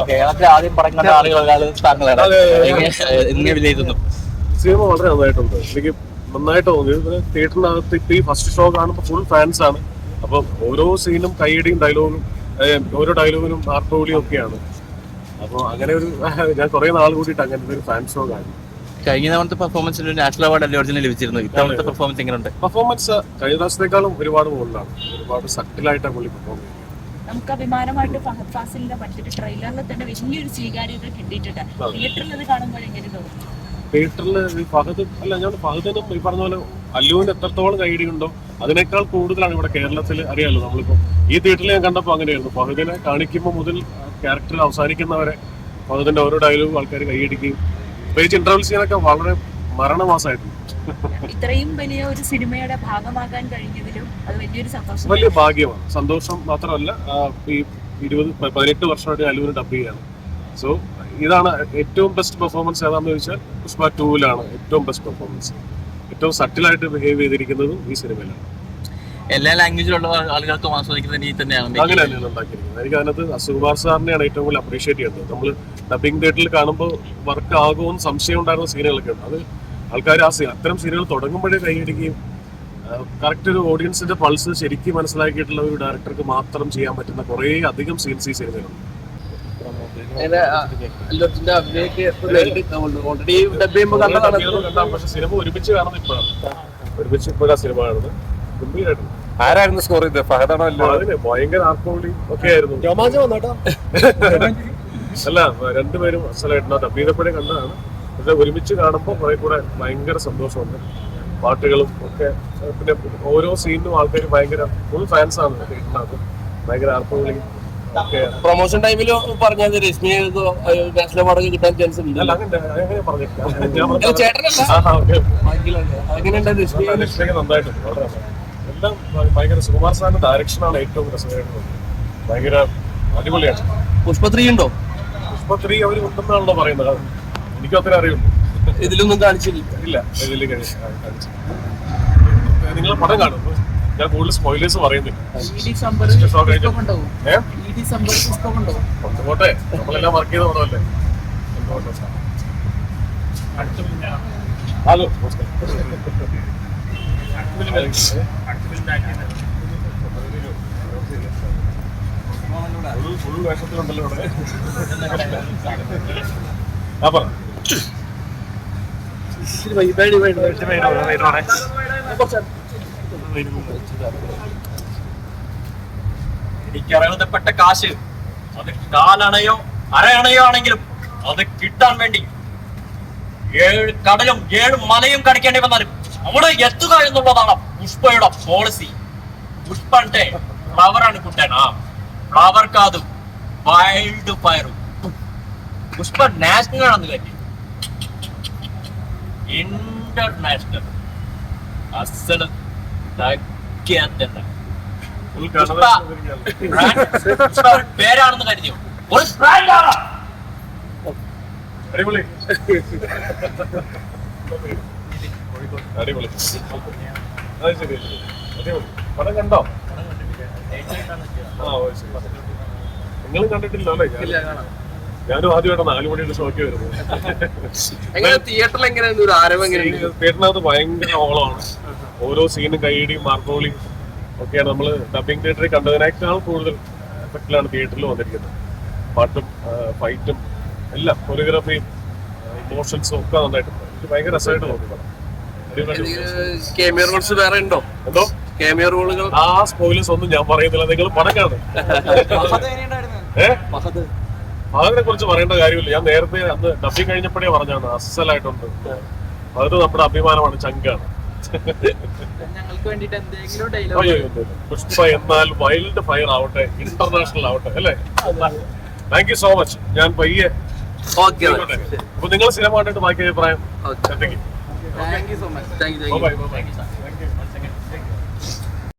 കേരളത്തിലെ ആദ്യം പടം കണ്ട ആളുകളാണ് താങ്കളാണ്. എങ്ങനെ വിലയിരുത്തുന്നു? സിനിമ വളരെ നന്നായിട്ടുണ്ട്. എനിക്ക് നന്നായിട്ട് തോന്നി. തിയേറ്ററിനകത്ത് ഇപ്പൊ ഈ ഫസ്റ്റ് ഷോ കാണുമ്പോൾ ഫുൾ ഫാൻസ് ആണ്. അപ്പൊ ഓരോ സീനും കൈയടിയും ഡയലോഗും, ഓരോ ഡയലോഗിനും ആർപ്പുവിളിയും ഒക്കെയാണ്. അപ്പൊ അങ്ങനെ ഒരു ഞാൻ കുറെ നാൾ കൂടിയിട്ട് അങ്ങനത്തെ ഒരു ഫാൻ ഷോ കാണും. കഴിഞ്ഞ തവണത്തെ പെർഫോമൻസിന് നാഷണൽ അവാർഡ് അല്ലേ ഒറിജിനൽ ലഭിച്ചിരുന്നു. ഇത്തവണത്തെ പെർഫോമൻസ് എങ്ങനെയുണ്ട്? പെർഫോമൻസ് കഴിഞ്ഞ പ്രാവശ്യത്തെക്കാളും ഒരുപാട് മുകളിലാണ്. ഒരുപാട് സട്ടിലായിട്ടാണ് പുള്ളി പെർഫോം ചെയ്യുന്നത്. നമുക്ക് അഭിമാനമായിട്ട് ഫഹദ് ഫാസിലിന്റെ മറ്റൊരു ട്രെയിലറിൽ തന്നെ വലിയൊരു സ്വീകാര്യത കിട്ടിയിട്ടുണ്ട്. തിയേറ്ററിൽ അത് കാണുമ്പോൾ എങ്ങനെ തോന്നുന്നു? തിയേറ്ററിൽ ഫഹദിനും ഈ പറഞ്ഞ പോലെ അല്ലുവിന് എത്രത്തോളം കൈയടി ഉണ്ടോ അതിനേക്കാൾ കൂടുതലാണ് ഇവിടെ കേരളത്തിൽ. അറിയാലോ, നമ്മളിപ്പോ ഈ തിയേറ്ററിൽ ഞാൻ കണ്ടപ്പോൾ അങ്ങനെയായിരുന്നു. ഫഹദിനെ കാണിക്കുമ്പോൾ മുതൽ ക്യാരക്ടർ അവസാനിക്കുന്നവരെ ഫഹദിന്റെ ഓരോ ഡയലോഗും ആൾക്കാർ കൈയടിക്കുകയും പ്രത്യേകിച്ച് ഇന്റർവൽ സീനൊക്കെ വളരെ മരണമാസമായിരുന്നു. ഇത്രയും വലിയ ഒരു സിനിമയുടെ ഭാഗമാകാൻ കഴിഞ്ഞതിലും അത് വലിയൊരു സന്തോഷം, വലിയ ഭാഗ്യമാണ്. സന്തോഷം മാത്രമല്ല, ഈ 18 വർഷമായിട്ട് അല്ലുവിന് ഡബ് ചെയ്യാണ്. സോ ഇതാണ് ഏറ്റവും ബെസ്റ്റ് പെർഫോമൻസ്. ഏതാണെന്ന് ചോദിച്ചാൽ പുഷ്പ 2-ലാണ് ഏറ്റവും ബെസ്റ്റ് പെർഫോമൻസ്. ഏറ്റവും സട്ടിലായിട്ട് ബിഹേവ് ചെയ്തിരിക്കുന്നതും ഈ സിനിമയിലാണ്. എല്ലാ ലാംഗ്വേജിലുള്ള ആളുകൾക്കും ആസ്വദിക്കുന്ന രീതി തന്നെയാണ് അങ്ങനെ തന്നെയാണ് ഉണ്ടാക്കിയിരിക്കുന്നത്. എനിക്ക് അതിനകത്ത് സുകുമാർ സാറിനെയാണ് ഏറ്റവും കൂടുതൽ അപ്രീഷിയേറ്റ് ചെയ്യുന്നത്. നമ്മൾ ഡബിംഗ് തിയേറ്ററിൽ കാണുമ്പോൾ വർക്ക് ആകുമെന്ന് സംശയം ഉണ്ടായിരുന്ന സീനുകളൊക്കെ ഉണ്ട്. അത് ആൾക്കാർ അത്തരം സീനുകൾ തുടങ്ങുമ്പോഴേ കൈയടിക്കുകയും കറക്റ്റ് ഒരു ഓഡിയൻസിന്റെ പൾസ് ശരിക്കും മനസ്സിലാക്കിയിട്ടുള്ള ഒരു ഡയറക്ടർക്ക് മാത്രം ചെയ്യാൻ പറ്റുന്ന കുറേ അധികം സീൻസ് ഈ സിനിമയിലുണ്ട്. പക്ഷെ സിനിമ ഒരുമിച്ച് കാണുന്നത് ഇപ്പോഴാണ് സിനിമ കാണുന്നത്. ഗംഭീരമായിട്ടുണ്ട്. ആരായിരുന്നു സ്കോർ ചെയ്തത്? ഫഹദാണോ? അതിന് ഭയങ്കര ആർപ്പുവിളി ഒക്കെ ആയിരുന്നു. അല്ല, രണ്ടുപേരും അസലായിട്ട് ഡബ് ചെയ്തപ്പോഴേ കണ്ടതാണ്. പക്ഷെ ഒരുമിച്ച് കാണുമ്പോൾ കുറെ കൂടെ ഭയങ്കര സന്തോഷമുണ്ട്. പാട്ടുകളും ഒക്കെ, പിന്നെ ഓരോ സീനിനും ആൾക്കാർ ഭയങ്കര ഫുൾ ഫാൻസ് ആണ് തിയേറ്ററിനകത്ത്. ഭയങ്കര ആർപ്പുവിളി. പ്രൊമോഷൻ ടൈമിൽ പറഞ്ഞത് രശ്മി നാഷണൽ അവാർഡ് കിട്ടാൻ ചാൻസ് ഉണ്ട്. നന്നായിട്ടുണ്ട്. എല്ലാം ഭയങ്കര സുകുമാർ സാറിന്റെ ഡയറക്ഷനാണ് ഏറ്റവും രസകരമായിട്ട്. ഭയങ്കര അടിപൊളിയാണ്. പുഷ്പ 3 ഉണ്ടോ? പുഷ്പ 3 അവർ ഉണ്ടെന്നാണല്ലോ പറയുന്നത്. എനിക്കും അത്ര അറിയുള്ളൂ. ഇതിലൊന്നും കാണിച്ചില്ല. ഇല്ല, ഇതിൽ നിങ്ങൾ പടം കാണും. ഞാൻ കൂടുതൽ സ്പോയിലേഴ്സ് പറയുന്നില്ല. പോട്ടെ, നമ്മളെല്ലാം വർക്ക് ചെയ്ത പടമല്ലേ. ഹലോ, ഫുൾ വേഷത്തിലുണ്ടല്ലോ ഇവിടെ. ആ പറ. എനിക്കറിയാവുന്നപ്പെട്ട കാശ് അത് കാലണയോ അരയണയോ ആണെങ്കിലും അത് കിട്ടാൻ വേണ്ടി 7 കടലും 7 മലയും കടക്കേണ്ടി വന്നാലും അവിടെ എത്തുക എന്നുള്ളതാണ് പുഷ്പയുടെ പോളിസി. പുഷ്പ అంటే ഫ്ലവർ అనుకుంటానా? ఫ్లవర్ కాదు, వైల్డ్ ఫైర్. పుష్ప నేషనల్ అందులోకి ఇంటర్నేషనల్ అస్సలు తగ్గేద్దన్న പേരാണെന്ന് കരുതിയോ? ഒരു ബ്രാൻഡാണ്. അടിപൊളി. അടിപൊളി. അത് ശരി. അടിപൊളി. പടം കണ്ടോ? നിങ്ങൾ കണ്ടിട്ടില്ലോ അല്ലേ? ഞാനും ആദ്യമായിട്ടാണ് 4 മണിയുടെ ഷോയ്ക്ക് വരുന്നത്. തിയേറ്ററിനകത്ത് ഭയങ്കര ഓളമാണ്. ഓരോ സീനും കൈയടിയും മാർക്കോളിയും ഒക്കെയാണ്. നമ്മൾ ഡബിംഗ് തിയേറ്ററിൽ കണ്ടതിനേക്കാൾ കൂടുതൽ എഫക്റ്റിലാണ് തിയേറ്ററിൽ വന്നിരിക്കുന്നത്. പാട്ടും ഫൈറ്റും എല്ലാം, കൊറിയോഗ്രാഫിയും ഇമോഷൻസും ഒക്കെ നന്നായിട്ടുണ്ട്. എനിക്ക് ഭയങ്കര രസമായിട്ട് തോന്നി പടം. വേറെ ഉണ്ടോ? എന്തോ ക്യാമിയോ റോളുകൾ? ആ സ്പോയിലേഴ്സ് ഒന്നും ഞാൻ പറയുന്നില്ല. നിങ്ങൾ പടം കാണും. അതിനെ കുറിച്ച് പറയേണ്ട കാര്യമില്ല. ഞാൻ നേരത്തെ അന്ന് ഡബിംഗ് കഴിഞ്ഞപ്പോഴേ പറഞ്ഞാണ് അസലായിട്ടുണ്ട്. അത് നമ്മുടെ അഭിമാനമാണ്, ചങ്കാണ്. പുഷ്പ എന്നാൽ വൈൽഡ് ഫയർ ആവട്ടെ, ഇന്റർനാഷണൽ ആവട്ടെ, അല്ലേ? Thank you so much. ഞാൻ പയ്യെ. അപ്പൊ നിങ്ങൾ സിനിമ കണ്ടിട്ട് ബാക്കി അഭിപ്രായം. Thank you so much. By.